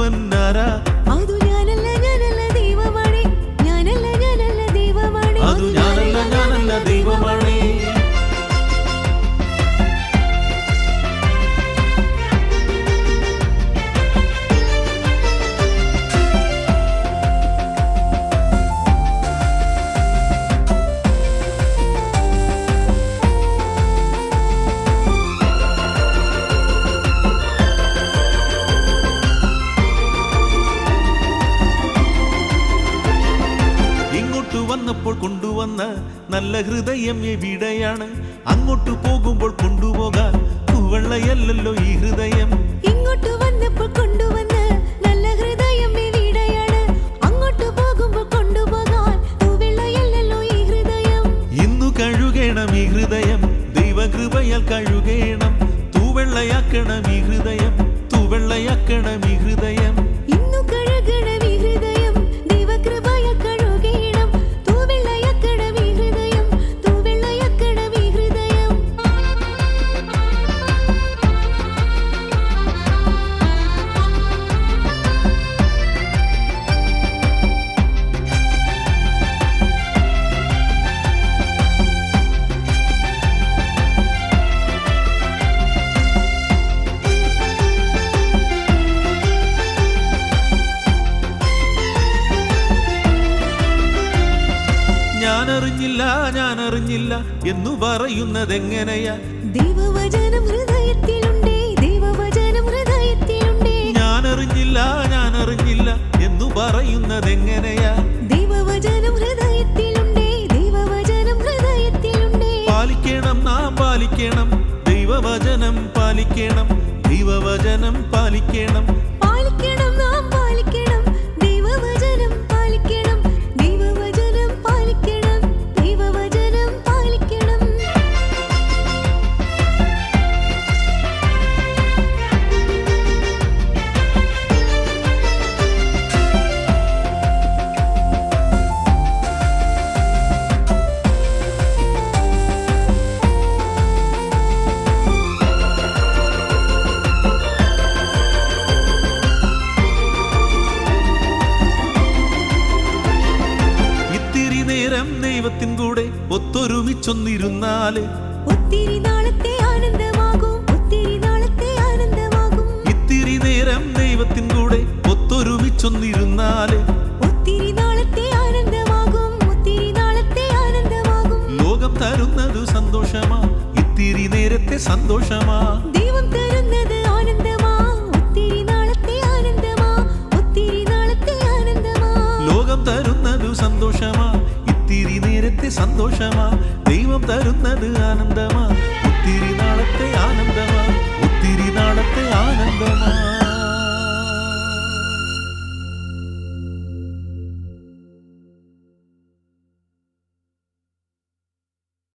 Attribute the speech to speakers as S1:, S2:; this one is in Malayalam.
S1: തരുന്നവൻ ആരാ?
S2: അതു ഞാനല്ല ഞാനല്ല ദൈവമാണേ, ഞാനല്ല ഞാനല്ല ദൈവമാണേ,
S1: അതു ഞാനല്ല ഞാനല്ല ദൈവമാണേ. വന്നപ്പോൾ കൊണ്ടുവന്ന നല്ല ഹൃദയം എവിടെയാണ്? അങ്ങോട്ട് പോകുമ്പോൾ കൊണ്ടുപോകാൻ പൂവെള്ളയല്ലല്ലോ ഈ ഹൃദയം.
S2: ഇങ്ങോട്ട് വന്നപ്പോൾ കൊണ്ടുവന്ന നല്ല ഹൃദയം എവിടെയാണ്? അങ്ങോട്ട് പോകുമ്പോൾ കൊണ്ടുപോകാൻ പൂവെള്ളയല്ലല്ലോ ഈ ഹൃദയം.
S1: ഇന്നു കഴുകണം ഈ ഹൃദയം, ദൈവകൃപയാൽ കഴുകണം. തൂവെള്ളയാക്കണം ഈ ഹൃദയം, തൂവെള്ളയാക്കണം ഈ ഹൃദയം.
S2: ഇന്നു കഴുകണം ഈ ഹൃദയം, ദൈവകൃപയാൽ കഴുകണം. തൂവെള്ളയാക്കണം ഈ ഹൃദയം, തൂവെള്ളയാക്കണം ഈ ഹൃദയം.
S1: ഞാനറിഞ്ഞില്ല എന്നു പറയുന്നതെങ്ങനെയാ?
S2: ദൈവവചനം ഹൃദയത്തിലുണ്ടേ, ദൈവവചനം ഹൃദയത്തിലുണ്ടേ.
S1: ഞാനറിഞ്ഞില്ല എന്നു പറയുന്നതെങ്ങനെയാ?
S2: ദൈവവചനം ഹൃദയത്തിലുണ്ടേ, ദൈവവചനം ഹൃദയത്തിലുണ്ടേ.
S1: പാലിക്കണം നാം പാലിക്കണം, ദൈവവചനം പാലിക്കണം, ദൈവവചനം പാലിക്കണം.
S2: പാലിക്കണം നാം പാലിക്കണം, ദൈവവചനം പാലിക്കണം, ദൈവവചനം പാലിക്കണം, ദൈവവചനം പാലിക്കണം.
S1: ദൈവത്തിൻ കൂടെ ഒത്തൊരുമിച്ചൊന്നിരുന്നാല്
S2: ഒത്തിരി നാളത്തെ ആനന്ദമാകും, ഒത്തിരി നാളത്തെ ആനന്ദമാകും.
S1: ഇത്തിരി നേരം ദൈവത്തിൻ കൂടെ ഒത്തൊരുമിച്ചൊന്നിരുന്നാല്
S2: ഒത്തിരി നാളത്തെ ആനന്ദമാകും, ഒത്തിരി നാളത്തെ ആനന്ദമാകും.
S1: ലോകം തരുന്നത് സന്തോഷമാ, ഇത്തിരി നേരത്തെ സന്തോഷമാ.
S2: ദൈവം തരുന്നത് ആനന്ദമാ, ഒത്തിരി നാളത്തെ ആനന്ദമാ, ഒത്തിരി നാളത്തെ ആനന്ദമാ.
S1: ലോകം തരുന്നത് സന്തോഷമാ, ഇത്തിരി നേരത്തെ സന്തോഷമാ. ദൈവം തരുന്നത് ആനന്ദമാ, ഒത്തിരി നാളത്തെ ആനന്ദമാ, ഒത്തിരി നാളത്തെ ആനന്ദമാ.